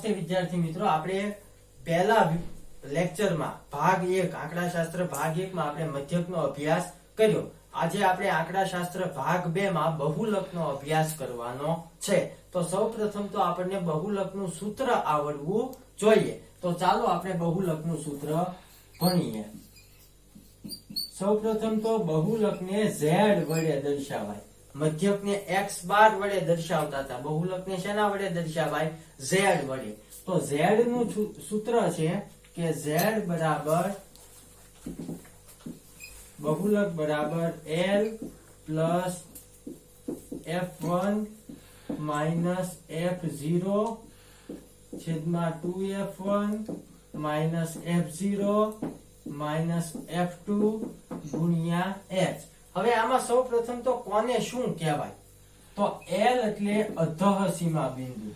નમસ્તે વિદ્યાર્થી મિત્રો, આપણે પહેલા લેક્ચરમાં ભાગ 1 આંકડાશાસ્ત્ર ભાગ 1 માં આપણે મધ્યકનો અભ્યાસ કર્યો. આજે આપણે આંકડાશાસ્ત્ર ભાગ 2 માં બહુલકનો અભ્યાસ કરવાનો છે. તો સૌપ્રથમ તો આપણને બહુલકનું સૂત્ર આવડવું જોઈએ. તો ચાલો આપણે બહુલકનું સૂત્ર ભણીએ. સૌપ્રથમ તો બહુલકને z વડે દર્શાવાય. મધ્યકને x બાર વડે દર્શાવતા હતા, બહુલકને શેના વડે દર્શાવાય? z વડે. તો z નું સૂત્ર છે કે z બરાબર બહુલક બરાબર l plus f1 minus f0 છેદમાં 2f1 minus f0 minus f2 ગુણ્યા h. હવે આમાં સૌ પ્રથમ તો કોને શું કહેવાય? તો L એટલે અધઃ સીમા બિંદુ.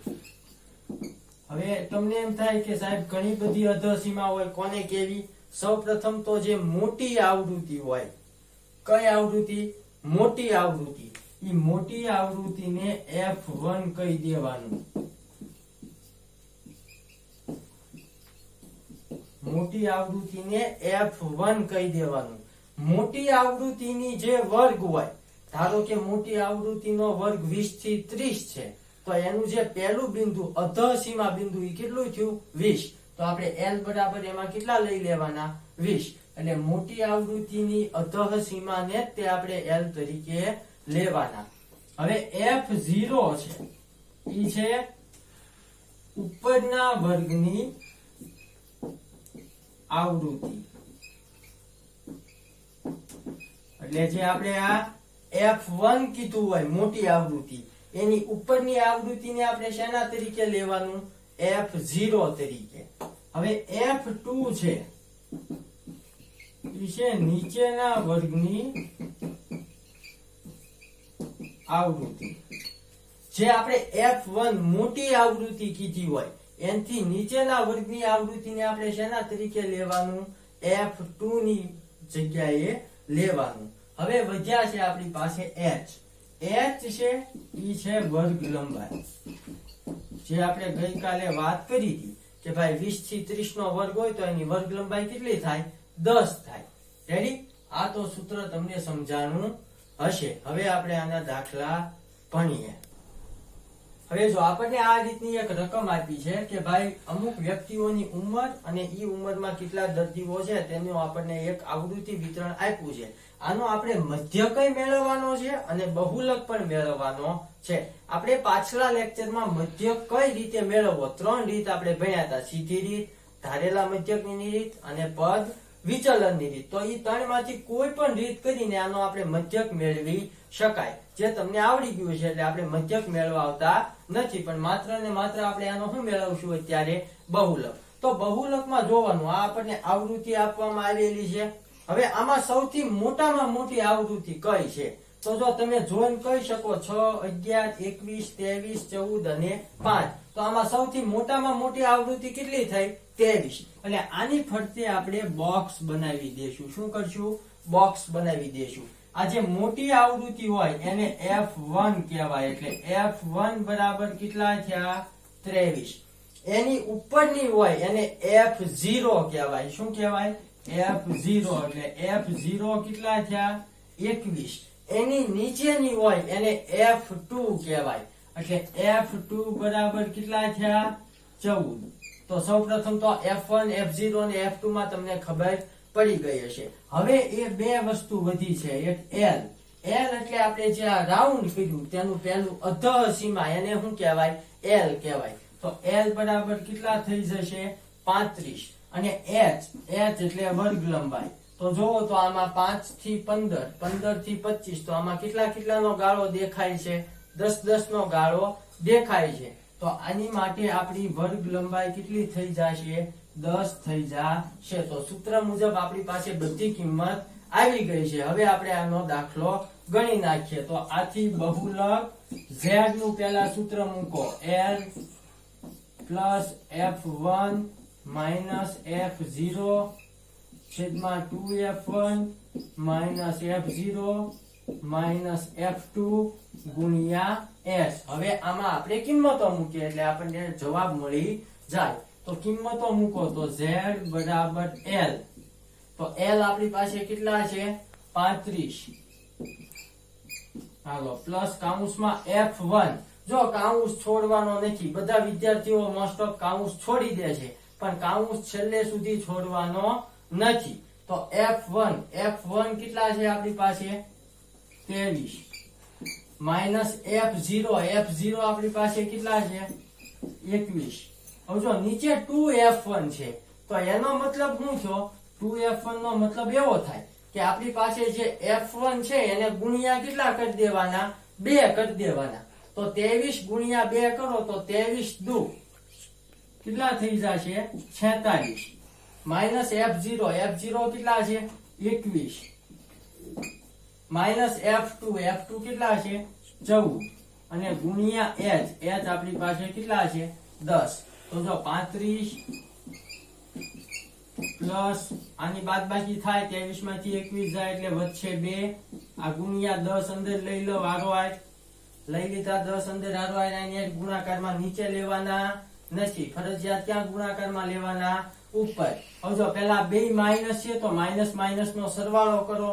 હવે તમને એમ થાય કે સાહેબ ઘણી બધી અધઃ સીમા હોય, કોને કેવી? સૌ પ્રથમ તો જે મોટી આવૃત્તિ હોય, કઈ આવૃત્તિ? મોટી આવૃત્તિ. ઈ મોટી આવૃત્તિને F1 કહી દેવાનું. મોટી આવૃત્તિને F1 કહી દેવાનું. મોટી આવૃત્તિની જે વર્ગ હોય, ધારો કે મોટી આવૃત્તિનો વર્ગ 20 થી 30 છે, તો એનું જે પહેલું બિંદુ અધઃ સીમા બિંદુ ઈ કેટલું થયું? 20. તો આપણે L બરાબર એમાં કેટલા લઈ લેવાના? 20. એટલે મોટી આવૃત્તિની અધઃ સીમાને તે આપણે L તરીકે લેવાના. હવે F0 છે, ઈ છે ઉપરના વર્ગની આવૃત્તિ. એટલે જે આપણે આ F1 કીધું હોય મોટી આવૃત્તિ, એની ઉપરની આવૃત્તિને આપણે શેના તરીકે લેવાનું? F0 તરીકે. હવે F2 છે, ઈ છે નીચેના વર્ગની આવૃત્તિ. જે આપણે F1 મોટી આવૃત્તિ કીધી હોય, એનાથી નીચેના વર્ગની આવૃત્તિને આપણે શેના તરીકે લેવાનું? F2 ની જગ્યાએ લેવાનું. હવે વધ્યા છે આપણી પાસે h. h છે ઈ છે વર્ગ લંબાઈ. જે આપણે ગઈકાલે વાત કરી હતી કે ભાઈ 20 થી 30 નો વર્ગ હોય તો એની વર્ગ લંબાઈ કેટલી થાય? 10 થાય. રેડી? આ તો સૂત્ર તમને સમજાણું હશે. હવે આપણે આના દાખલા ભણીએ. હવે જો આપણને આ રીતની એક રકમ આપી છે કે ભાઈ અમુક વ્યક્તિઓની ઉંમર અને ઈ ઉંમરમાં કેટલા દર્દીઓ છે તેનું આપણને એક આવૃત્તિ વિતરણ આપ્યું છે. આનો આપણે મધ્યક મેળવવાનો છે અને બહુલક પણ મેળવવાનો છે. આપણે પાછલા લેક્ચરમાં મધ્યક કઈ રીતે મેળવવો 3 રીત આપણે ભણ્યા હતા. સીધી રીત, ધારેલા મધ્યકની રીત અને પદ વિચલનની રીત. તો ઈ 3 માંથી કોઈ પણ રીત કરીને આનો આપણે મધ્યક મેળવી શકાય. જે તમને આવડી ગયું છે એટલે આપણે મધ્યક મેળવવા આવતા નથી, પણ માત્ર ને માત્ર આપણે આનો શું મેળવશું અત્યારે? બહુલક. તો બહુલકમાં જોવાનું, આ આપણને આવૃત્તિ આપવામાં આવેલી છે. હવે આમાં સૌથી મોટામાં મોટી આવૃત્તિ કઈ છે? તો જો તમે જોઈને કહી શકો 6, 11, 21, 23, 14 અને 5. તો આમાં સૌથી મોટામાં મોટી આવૃત્તિ કેટલી થઈ? 23. એટલે આની ફરતે આપણે બોક્સ બનાવી દેશું. શું કરશું? બોક્સ બનાવી દેશું. આ જે મોટી આવૃત્તિ હોય એને F1 કહેવાય. એટલે F1 બરાબર કેટલા થયા? 23. એની ઉપરની હોય એને F0 કહેવાય. શું કહેવાય? F0. એટલે F0 કેટલા થયા? 21. એની નીચેની હોય એને F2 કહેવાય. એટલે F2 બરાબર કેટલા થયા? 14. તો સૌપ્રથમ તો F1, F0 અને F2 માં તમને ખબર પડી ગઈ હશે. હવે એ બે વસ્તુ વધી છે. એક L. L એટલે આપણે જે આ રાઉન્ડ કર્યું તેનું પહેલું અધઃ સીમા, એને શું કહેવાય? L કહેવાય. તો L બરાબર કેટલા થઈ જશે? 35. અને h એટલે વર્ગ લંબાઈ. તો જોવો તો આમાં 5 થી 15, 15 થી 25, તો આમાં કેટલાનો ગાળો દેખાય છે? 10 નો ગાળો દેખાય છે. તો આની માટે આપણી વર્ગ લંબાઈ કેટલી થઈ જશે? 10 થઈ જશે. તો સૂત્ર મુજબ આપણી પાસે બધી કિંમત આવી ગઈ છે. હવે આપણે આનો દાખલો ગણી નાખીએ. તો આથી બહુલક z નું પહેલા સૂત્ર મૂકો. L plus F1 minus F0 છેદમાં 2F1 minus F0 minus F2 ગુણ્યા S. હવે આમાં આપણે કિંમતો મૂકીએ એટલે આપણને જવાબ મળી જાય તો કિંમતો મૂકો તો z બરાબર l, તો l આપણી પાસે કેટલા છે 35, હાલો પ્લસ કાઉન્સમાં f1, જો કાઉન્સ છોડવાનો નથી, બધા વિદ્યાર્થીઓ મોસ્ટ ઓફ કાઉન્સ છોડી દે છે, પણ કાઉન્સ છેલ્લે સુધી છોડવાનો નથી, તો f1 કેટલા છે આપણી પાસે 23 માઇનસ f0 આપણી પાસે કેટલા છે 21. હવે જો નીચે 2f1 છે તો એનો મતલબ શું થયો, 2f1 નો મતલબ એવો થાય કે આપણી પાસે જે f1 છે એને ગુણ્યા કેટલા કરી દેવાના 2 કરી દેવાના, તો 23 ગુણ્યા 2 કરો તો 23 દુ કેટલા થઈ જશે 46 માઇનસ f0 કેટલા છે 21 માઇનસ f2 કેટલા છે 14 અને ગુણ્યા h આપણી પાસે કેટલા છે 10, તો જો 35 પ્લસ આની બાદબાકી થાય 23 માંથી 21 જાય એટલે વધશે 2, આ ગુણ્યા 10 અંદર લઈ લો હારોહાર, લઈ લીધા 10 અંદર હારોહાર, આને ગુણાકારમાં નીચે લેવાના નથી, ફરજિયાત ક્યાં ગુણાકારમાં લેવાના ઉપર. હવે જો પેલા બે માઇનસ છે તો માઇનસ માઇનસ નો સરવાળો કરો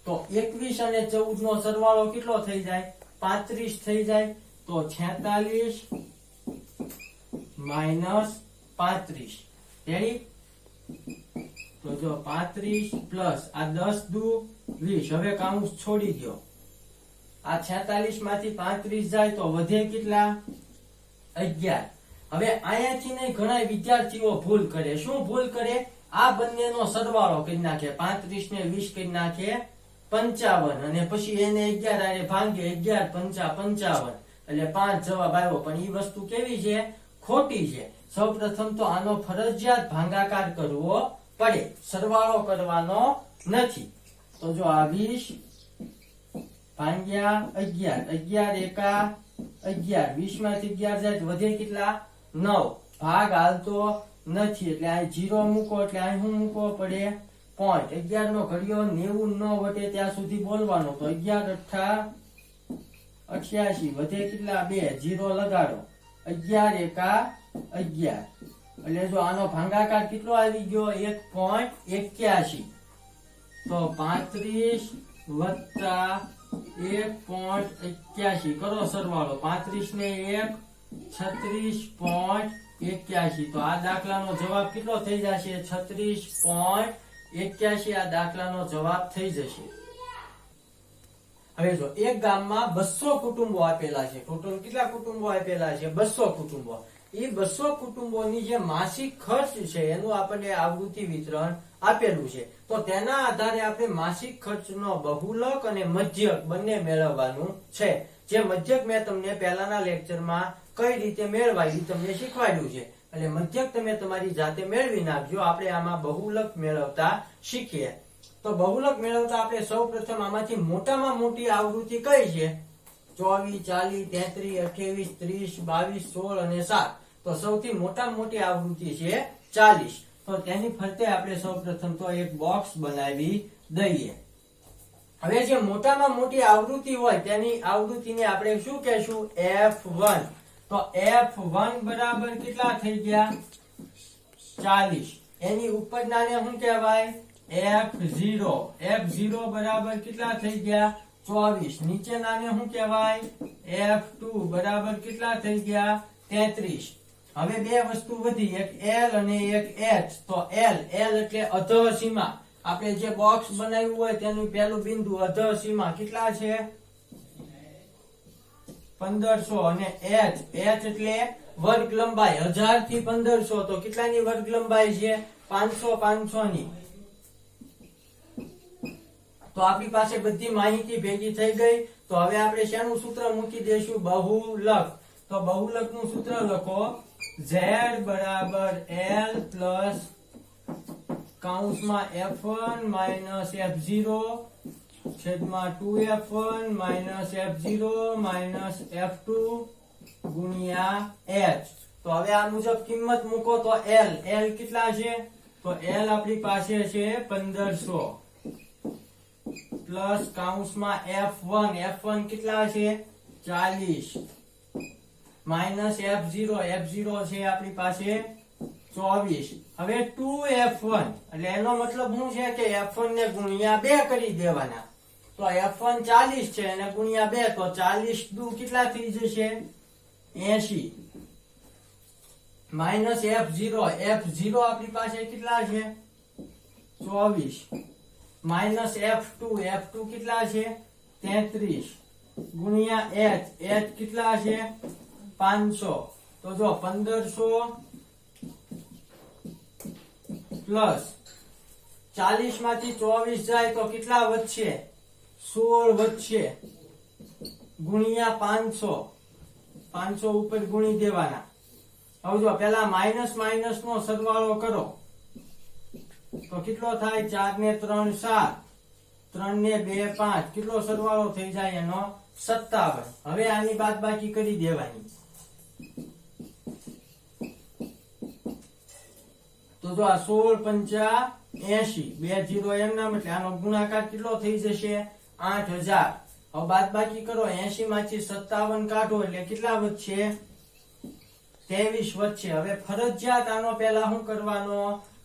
તો 21 અને 14 નો સરવાળો કેટલો થઈ જાય 35 થઈ જાય, તો 46 માઇનસ 35 રેડી, તો જો 35 પ્લસ આ 10 દુ 20, હવે કાઉન્સ છોડી દો, આ 46 માંથી 35 જાય તો વધે કેટલા 11. હવે અહીંયાથી ને ઘણા વિદ્યાર્થીઓ ભૂલ કરે, શું ભૂલ કરે, આ બંનેનો સરવાળો કરી નાખે, 35 ને 20 કરી નાખે 55 અને પછી એને 11 આને ભાંગે 11 5 55 એટલે 5 જવાબ આવ્યો, પણ ઈ વસ્તુ કેવી છે ખોટી છે. સૌપ્રથમ તો આનો ફરજિયાત ભાગાકાર કરવો પડે, સરવાળો કરવાનો નથી. તો જો આ 20 ભાંગ્યા 11 એકા 11, 20 માંથી 11 જાય વધે કેટલા 9, ભાગ હાલતો નથી એટલે આ 0 મૂકો એટલે અહીં શું મૂકવો પડે પોઈન્ટ. 11 નો ઘડિયો 90 ન વટે ત્યાં સુધી બોલવાનો, તો 11 8 88 વધે કેટલા 2, 0 લગાડો, 11 એકા 11 એટલે જો આનો ભાગાકાર કેટલો આવી ગયો 1.81, તો 35 વત્તા 1.81 કરો સરવાળો, 35 ને 1 36.81, તો આ દાખલાનો જવાબ કેટલો થઈ જશે 36.81, આ દાખલાનો જવાબ થઈ જશે. હવે જો એક ગામમાં 200 કુટુંબો આપેલા છે, કેટલા કુટુંબો આપેલા છે 200 કુટુંબો, એ 200 કુટુંબોની જે માસિક ખર્ચ છે એનું આપણને આવૃત્તિ વિતરણ આપેલું છે, તો તેના આધારે આપણે માસિક ખર્ચનો બહુલક અને મધ્યક બંને મેળવવાનું છે. જે મધ્યક મેં તમને પહેલાના લેક્ચરમાં કઈ રીતે મેળવાય એ તમને શીખવાડ્યું છે, એટલે મધ્યક તમે તમારી જાતે મેળવી નાખજો. આપણે આમાં બહુલક મેળવતા શીખીએ. તો બહુલક મેળવતા આપણે સૌપ્રથમ આમાંથી મોટામાં મોટી આવૃત્તિ કઈ છે 24 40 33 28 30 22 16 અને 7, તો સૌથી મોટામાં મોટી આવૃત્તિ છે 40, તો તેની ફરતે આપણે સૌપ્રથમ તો એક બોક્સ બનાવી દઈએ. હવે જે મોટામાં મોટી આવૃત્તિ હોય તેની આવૃત્તિને આપણે શું કહેશું f1, તો f1 બરાબર કેટલા થઈ ગયા 40, એની ઉપરનાને શું કહેવાય f0 બરાબર કેટલા થઈ ગયા 24, નીચેનાને શું કહેવાય f2 બરાબર કેટલા થઈ ગયા 33. હવે બે વસ્તુ વધી, એક l અને એક h, તો l એટલે અધઃ સીમા, આપણે જે બોક્સ બનાવ્યું હોય તેનું પહેલું બિંદુ અધઃ સીમા કેટલા છે 1500, અને h એટલે વર્ગ લંબાઈ 1000 થી 1500, તો કેટલાની વર્ગ લંબાઈ છે 500 ની. તો આપણી પાસે બધી માહિતી ભેગી થઈ ગઈ. તો હવે આપણે શેનું સૂત્ર મૂકી દઈશું બહુલક, તો બહુલક નું સૂત્ર લખો z બરાબર l plus કાઉન્સમાં f1 minus f0 છેદમાં 2f1 minus f0 minus f2 ગુણ્યા h. તો હવે આ મુજબ કિંમત મૂકો તો l કેટલા છે, તો l આપણી પાસે છે 1500 પ્લસ કાઉન્સમાં f1 કેટલા છે 40 માઇનસ F0 છે આપણી પાસે 24. હવે 2F1 એટલે એનો મતલબ શું છે કે F1 ને ગુણ્યા 2 કરી દેવાના. તો F1 40 છે અને ગુણ્યા 2 તો 40 દુ કેટલા થઈ જશે 80. માઇનસ F0 આપણી પાસે કેટલા છે 24. માઇનસ F2 કેટલા છે 33 ગુણ્યા h કેટલા છે 500. તો જો 1500 પ્લસ 40 માંથી 24 જાય તો કેટલા વધશે 16 વધશે ગુણ્યા 500 ઉપર ગુણી દેવાના. હવે જો પેલા માઇનસ નો સરવાળો કરો તો કેટલો થાય 4 ને 3 7 3 ને 2 5 કેટલો સરવાળો થઈ જાય એનો 57. હવે આની બાદબાકી કરી દેવાની. તો જો આ 16 પંચા 80 બે 0 એમ નામ એટલે આનો ગુણાકાર કેટલો થઈ જશે 8000. હવે બાદબાકી કરો 80 માંથી 57 કાઢો એટલે કેટલા વધશે 23 વધશે. હવે ફરજિયાત આનો પહેલા શું કરવાનો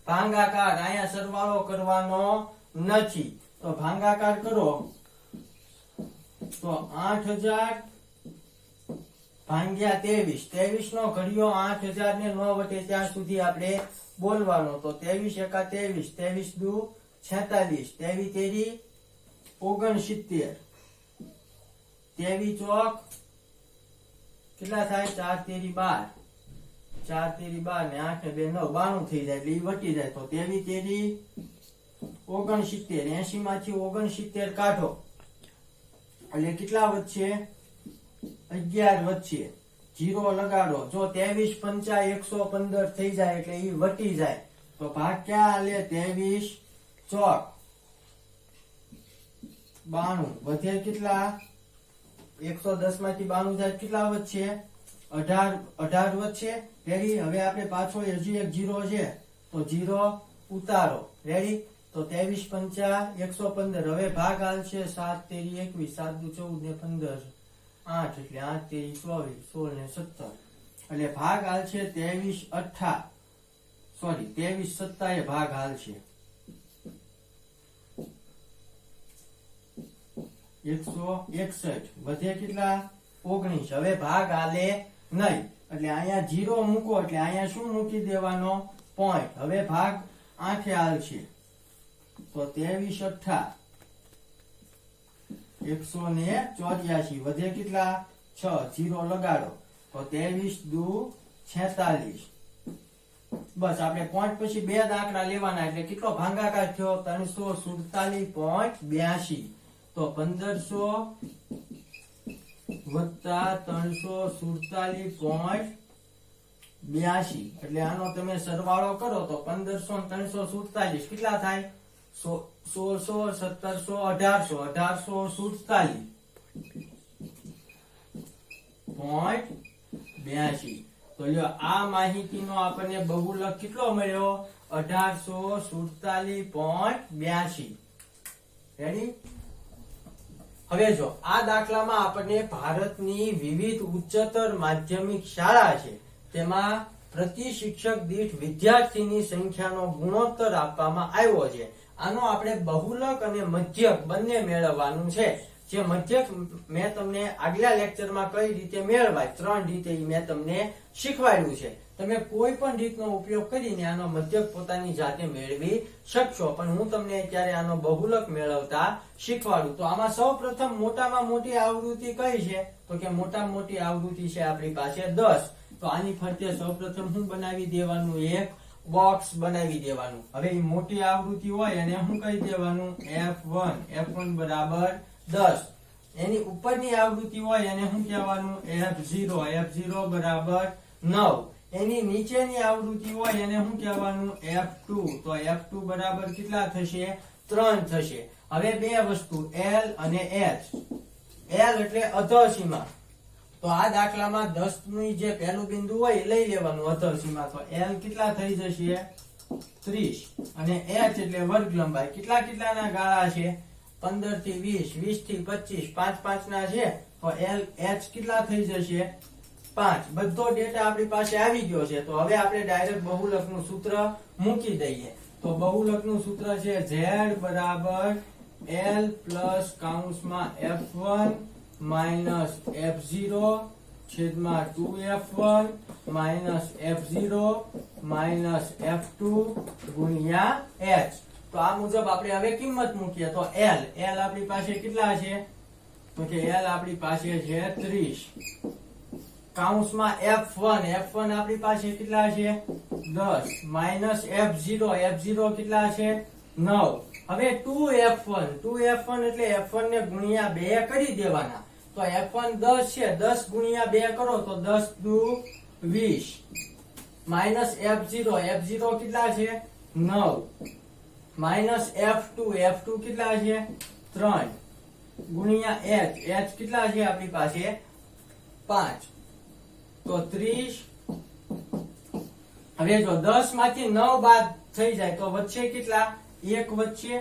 ભાગાકાર. અહીંયા સરવાળો કરવાનો નથી તો ભાગાકાર કરો તો 8000 ભાગ્યા 23 નો ઘડિયો 8000 ને 9 વટે ત્યાં સુધી આપણે બોલવાનો. તો 23 એકા 23 દુ 46 23 તેરી 69 23 ચોક કેટલા થાય 4 તેરી 12 4 તેરી 12 ને 8 ને 2 9 92 થઈ જાય એટલે ઈ વટી જાય. તો 23 તેરી 69 80 માંથી 69 કાઢો એટલે કેટલા વધશે 11 વધશે. 0 લગાડો. જો 23 પંચા 115 થઈ જાય એટલે ઈ વટી જાય. તો ભાગ્યા લે 23 ચોક 92 વધે કેટલા 110 માંથી 92 જાય કેટલા વધશે 18 વધશે. રેડી. હવે આપણે પાછો હજી એક 0 છે તો 0 ઉતારો. રેડી. તો 23 પંચા 115 હવે ભાગ હાલશે 7 તેરી 21 7 દુ 14 ને 15 8 એટલે 8 તેરી 24 16 ને 17 એટલે ભાગ હાલશે 23 સત્તા એ ભાગ હાલશે 161 વધે કેટલા 19. હવે ભાગ હાલે નહીં એટલે અહીંયા 0 મૂકો એટલે અહીંયા શું મૂકી દેવાનો પોઈન્ટ. હવે ભાગ 8 હાલશે તો 23 8 184 વધે કેટલા 6 0 લગાડો તો 23 દુ 46. બસ આપણે પોઈન્ટ પછી બે દાખલા લેવાના એટલે કેટલો ભાગાકાર થયો 347.82. તો 1500 વત્તા 347.82 એટલે આનો તમે સરવાળો કરો તો 1500 ને 347 કેટલા થાય 1600 1700 1847.82. તો લ્યો આ માહિતીનો આપણને બહુલક કેટલો મળ્યો 1847.82. રેડી. હવે જો આ દાખલામાં આપણને ભારતની વિવિધ ઉચ્ચતર માધ્યમિક શાળા છે તેમાં પ્રતિ શિક્ષક દીઠ વિદ્યાર્થીની સંખ્યાનો ગુણોત્તર આપવામાં આવ્યો છે. આનો આપણે બહુલક અને મધ્યક બંને મેળવવાનું છે. જે મધ્યક મેં તમને આગલા લેક્ચરમાં કઈ રીતે મેળવાય 3 રીતે મેં તમને શીખવાડ્યું છે. તમે કોઈ પણ રીતનો ઉપયોગ કરીને આનો મધ્યક પોતાની જાતે મેળવી શકશો. પણ હું તમને અત્યારે આનો બહુલક મેળવતા શીખવાડું. તો આમાં સૌપ્રથમ મોટામાં મોટી આવૃત્તિ કઈ છે તો કે મોટામાં મોટી આવૃત્તિ છે આપણી પાસે 10. તો આની ફરતે સૌપ્રથમ હું બનાવી દેવાનું એક બોક્સ બનાવી દેવાનું. હવે એ મોટી આવૃત્તિ હોય અને હું કહી દેવાનું F1 બરાબર 10. એની ઉપરની આવૃત્તિ હોય અને શું કહેવાનું F0 બરાબર 9. એની નીચેની આવૃત્તિ હોય એને શું કહેવાનું F2. તો F2 બરાબર કેટલા થશે 3 થશે. હવે બે વસ્તુ L અને H. L એટલે અધઃસીમા. તો આ દાખલામાં 10 ની જે પહેલું બિંદુ હોય એ લઈ લેવાનું અધઃસીમા. તો L કેટલા થઈ જશે 30 અને H એટલે વર્ગ લંબાઈ. કેટલાના ગાળા છે 15 થી 20 20 થી 25 5 5 ના છે. તો L H કેટલા થઈ જશે 5 બધો ડેટા આપણી પાસે આવી ગયો છે. તો હવે આપણે ડાયરેક્ટ બહુલકનું સૂત્ર મૂકી દઈએ. તો બહુલકનું સૂત્ર છે z બરાબર l પ્લસ કૌંસમાં f1 માઇનસ f0 છેદમાં 2f1 minus f0 minus f2 ગુણ્યા h. તો આ મુજબ આપણે હવે કિંમત મૂકીએ. તો l આપણી પાસે કેટલા છે? તો કે l આપણી પાસે છે 30 કૌંસમાં f1 આપણી પાસે કેટલા છે? 10 માઇનસ f0 કેટલા છે? 9. હવે 2f1 એટલે f1 ને ગુણ્યા 2 કરી દેવાના. તો f1 10 છે, 10 ગુણ્યા 2 કરો તો 10 દુ 20 માઇનસ f0 કેટલા છે? 9 માઇનસ f2 કેટલા છે? 3 ગુણ્યા h કેટલા છે આપણી પાસે? 5. તો 30. હવે જો 10 માંથી 9 બાદ થઈ જાય તો વચ્ચે કેટલા? 1 વચ્ચે,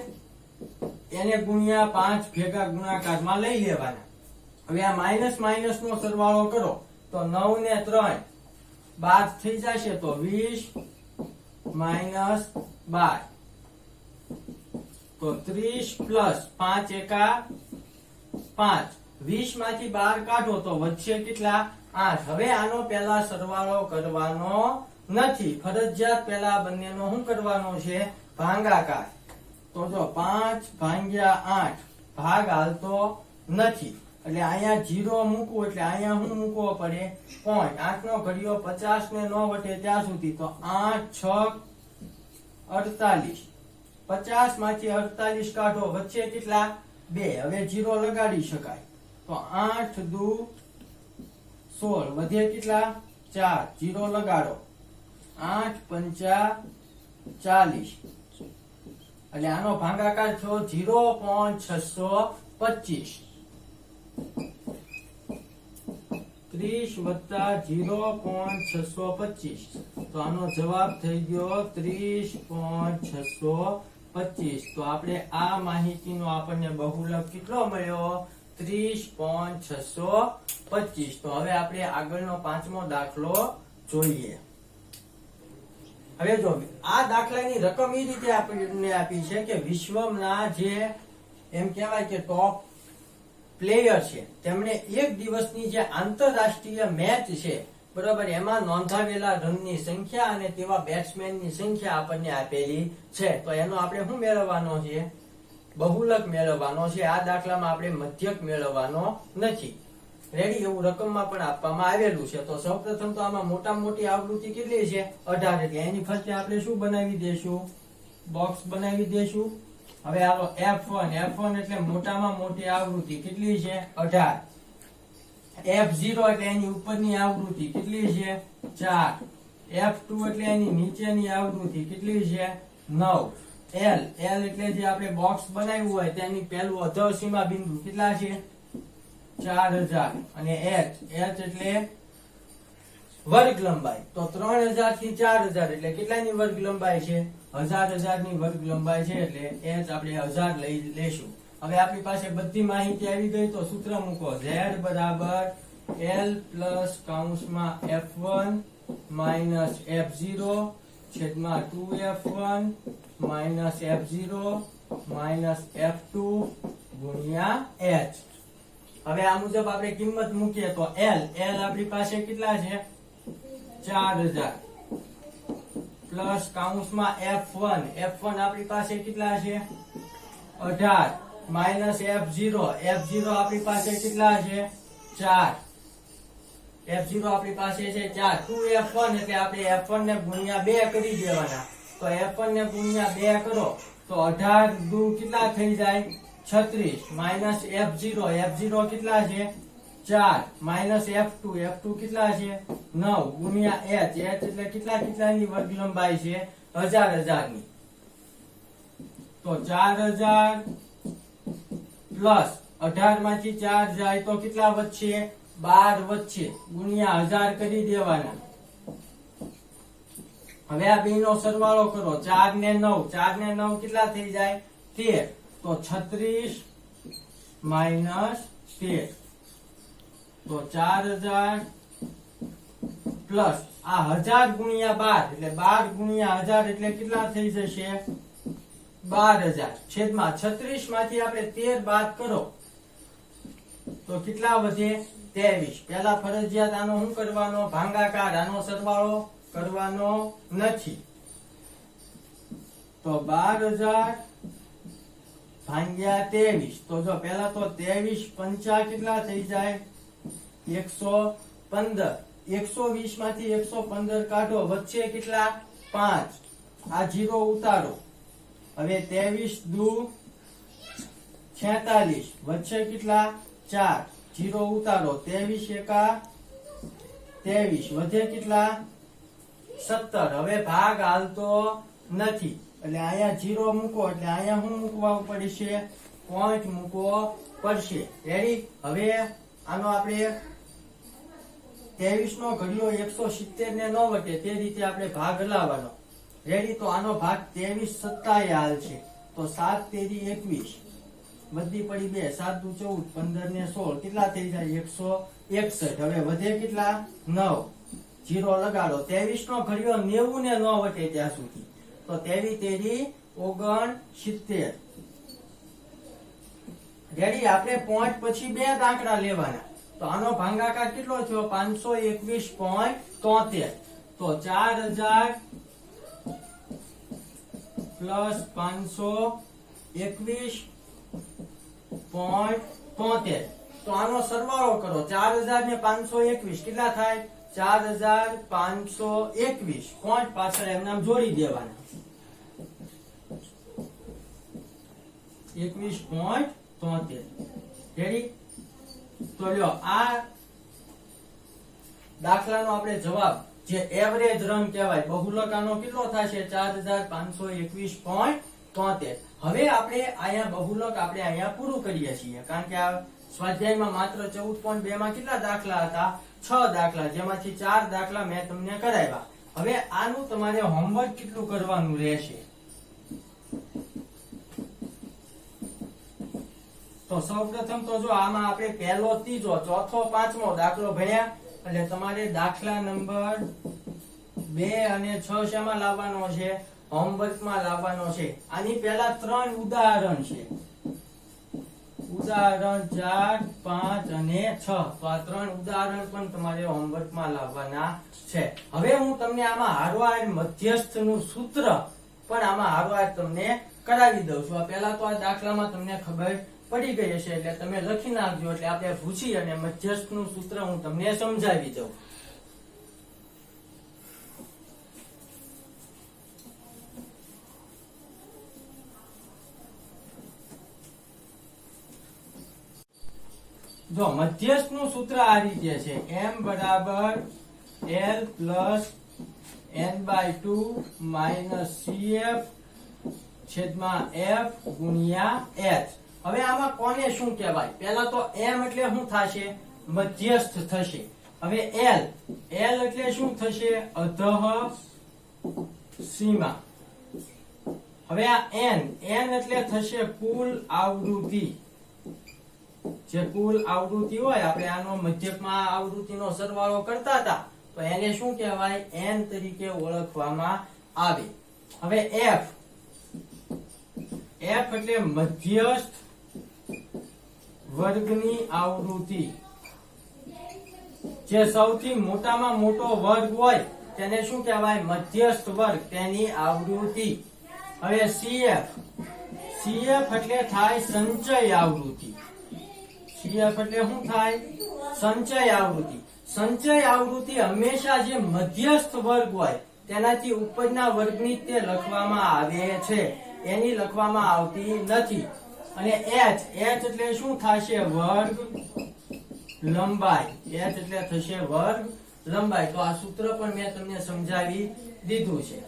એને ગુણ્યા 5 ભેગા ગુણાકારમાં લઈ લેવાના. હવે આ માઇનસ નો સરવાળો કરો તો 9 ને 3 બાદ થઈ જશે તો 20 માઇનસ 12. તો 30 પ્લસ 5 એકા 5. 20 માંથી 12 કાઢો તો વચ્ચે કેટલા? 8. હવે આનો પેલા સરવાળો કરવાનો નથી, ફરજિયાત પેલા બંનેનો શું કરવાનો છે? ભાગાકાર. તો જો 5 ભાગ્યા 8 ભાગ હાલતો નથી એટલે અહીંયા 0 મૂકવું એટલે અહીંયા શું મૂકવો પડે? પોઈન્ટ. 8 નો ઘડિયો 50 ને નો વટે ત્યાં સુધી. તો 8 6 48. 50 માંથી 48 કાઢો વચ્ચે કેટલા? 2. હવે 0 લગાડી શકાય. તો 8 દુ 16 વધે કેટલા? 4. 0 લગાડો. 8 પંચા 40 એટલે આનો ભાગાકાર થયો 0.625. 30 વત્તા 0.625 તો આનો જવાબ થઈ ગયો 30.625. તો આપણે આ માહિતીનો આપણને બહુલક કેટલો મળ્યો? 30.625. તો હવે આપણે આગળનો 5મો દાખલો જોઈએ. હવે જો આ દાખલાની રકમ એ રીતે આપણને આપી છે કે વિશ્વના જે એમ કહેવાય કે ટોપ પ્લેયર છે તેમણે એક દિવસની જે આંતરરાષ્ટ્રીય મેચ છે બરોબર, એમાં નોંધાવેલા રનની સંખ્યા અને તેવા બેટ્સમેનની સંખ્યા આપણને આપેલી છે. તો એનો આપણે શું મેળવવાનો છે? બહુલક મેળવવાનો છે. આ દાખલામાં આપણે મધ્યક મેળવવાનો નથી. રેડી? એવું રકમમાં પણ આપવામાં આવેલું છે. તો સૌપ્રથમ તો આમાં મોટામાં મોટી આવૃત્તિ કેટલી છે? 18. એટલે એની ફરતે આપણે શું બનાવી દેશું? બોક્સ બનાવી દેશું. હવે આલો f1 એટલે મોટામાં મોટી આવૃત્તિ કેટલી છે? 18. f0 એટલે એની ઉપરની આવૃત્તિ કેટલી છે? 4. f2 એટલે એની નીચેની આવૃત્તિ કેટલી છે? 9. l એટલે જે આપણે બોક્સ બનાવ્યું હોય તેની પહેલું અધર સીમા બિંદુ કેટલા છે? 4000. અને h એટલે વર્ગ લંબાઈ. તો 3000 થી 4000 એટલે કેટલાની વર્ગ લંબાઈ છે? 1000 ની વર્ગ લંબાઈ છે એટલે h આપણે 1000 લઈ લેશું. હવે આપણી પાસે બધી માહિતી આવી ગઈ. તો સૂત્ર મૂકો. z બરાબર l પ્લસ કૌંસમાં f1 માઇનસ f0 છેદમાં 2f1 minus f0 minus f2 ગુણ્યા h. હવે આ મુજબ આપણે કિંમત મૂકીએ તો l આપણી પાસે કેટલા છે? 4000 પ્લસ કૌંસમાં f1 આપણી પાસે કેટલા છે? 18 માઇનસ f0 આપણી પાસે કેટલા છે? 4. f0 આપણી પાસે છે 4. 2f1 એટલે આપણે f1 ને ગુણ્યા 2 કરી દેવાના. તો f1 ને ગુણ્યા 2 કરો તો 18 દુ કેટલા થઈ જાય? 36 માઇનસ f0 કેટલા છે? 4 માઇનસ f2 કેટલા છે? 9 ગુણ્યા h એટલે કેટલાની વર્ગ લંબાઈ છે? 1000 ની. તો 4000 પ્લસ 18 માંથી 4 જાય તો કેટલા વધશે? 12 વધશે ગુણ્યા 1000 કરી દેવાના. હવે આ બેનો સરવાળો કરો. 4 ને 9 કેટલા થઈ જાય? 13. તો 36 માઇનસ 13. તો 4000 પ્લસ આ 1000 ગુણ્યા 12 એટલે 12 ગુણ્યા 1000 એટલે કેટલા થઈ જશે 12000 છેદમાં 36 માંથી આપણે 13 બાદ કરો તો કેટલા વધે 23. પહેલા ફરજિયાત આનો શું કરવાનો ભાગાકાર, આનો સરવાળો કરવાનો નથી. તો 12000 ભાગ્યા 23. તો જો પહેલા તો 23 પંચા કેટલા થઈ જાય 115. 120 માંથી 115 કાઢો, વચ્ચે કેટલા 5. આ 0 ઉતારો. હવે 23 દુ 46, વચ્ચે કેટલા 4. 0 ઉતારો. 23 એકા 23, વધે કેટલા 17. હવે ભાગ હાલતો નથી એટલે અહીંયા 0 મૂકો એટલે અહીંયા શું મૂકવા પડશે પોઈન્ટ મૂકવો પડશે. રેડી. હવે આનો આપણે 23 નો ઘડિયો 170 ને ન વટે તે રીતે આપણે ભાગ હલાવવાનો. રેડી. તો આનો ભાગ 23 સત્તાએ હાલ છે તો 7 તેરી 21, બધી પડી 2, 7 દુ 14, 15 ને 16 કેટલા થઈ જાય 161. હવે વધે કેટલા 9. 0 લગાડો. 23 નો ઘડિયો 90 ને ન વટે ત્યાં સુધી તો 23 તેરી 69. રેડી. આપણે પોઈન્ટ પછી 2 દાખલા લેવાના. તો આનો ભાગાકાર કેટલો થયો 521.73. તો 4000 પ્લસ 521.73. તો આનો સરવાળો કરો. 4000 ને 521 કેટલા થાય 4521. પોઈન્ટ પાછળ એમ નામ જોડી દેવાના 21.73. રેડી. તો લ્યો આ દાખલાનો આપણે જવાબ જે એવરેજ રન કહેવાય બહુલક આનો કેટલો થશે 4521.73. હવે આપણે અહીંયા બહુલક આપણે અહીંયા પૂરું કરીએ છીએ કારણ કે આ સ્વાધ્યાયમાં માત્ર 14.2 માં કેટલા દાખલા હતા 6 દાખલા, જેમાંથી 4 દાખલા મેં તમને કરાવ્યા. હવે આનું તમારે હોમવર્ક કેટલું કરવાનું રહેશે તો સૌપ્રથમ તો જો આમાં આપણે પહેલો, ત્રીજો, ચોથો, પાંચમો દાખલો ભણ્યા એટલે તમારે દાખલા નંબર 2 અને 6 શેમાં લાવવાનો છે હોમવર્કમાં લાવવાનો છે. આની પહેલા 3 ઉદાહરણ છે, ઉદાહરણ 4, 5 અને 6. તો આ 3 ઉદાહરણ પણ તમારે હોમવર્કમાં લાવવાના છે. હવે હું તમને આમાં હારવાર મધ્યસ્થનું સૂત્ર પણ આમાં હારવાર તમને કરાવી દઉં છું. પહેલા તો આ દાખલામાં તમને ખબર પડી ગઈ હશે એટલે તમે લખી નાખજો એટલે આપણે પૂછી અને મધ્યસ્થનું સૂત્ર હું તમને સમજાવી દઉં. જો મધ્યસ્થનું સૂત્ર આ રીતે છે m બરાબર l plus n/2 minus cf છેદમાં f ગુણ્યા h. હવે આમાં કોને શું કહેવાય પહેલા તો m એટલે શું થશે મધ્યસ્થ થશે. હવે l એટલે શું થશે અધઃ સીમા. હવે આ n એટલે થશે કુલ આવૃત્તિ. જે કુલ આવૃત્તિ હોય આપણે આનો મધ્યકમાં આવૃત્તિનો સરવાળો કરતા હતા તો એને શું કહેવાય n તરીકે ઓળખવામાં આવે. હવે f એટલે મધ્યસ્થ વર્ગની આવૃત્તિ. જે સૌથી મોટામાં મોટો વર્ગ હોય તેને શું કહેવાય મધ્યસ્થ વર્ગ, તેની આવૃત્તિ. હવે cf એટલે થાય સંચય આવૃત્તિ. cf એટલે શું થાય સંચય આવૃત્તિ. સંચય આવૃત્તિ હંમેશા જે મધ્યસ્થ વર્ગ હોય તેનાથી ઉપરના વર્ગની તે લખવામાં આવે છે, એની લખવામાં આવતી નથી. અને h એટલે શું થશે વર્ગ લંબાઈ. h એટલે થશે વર્ગ લંબાઈ. તો આ સૂત્ર પણ મેં તમને સમજાવી દીધું છે.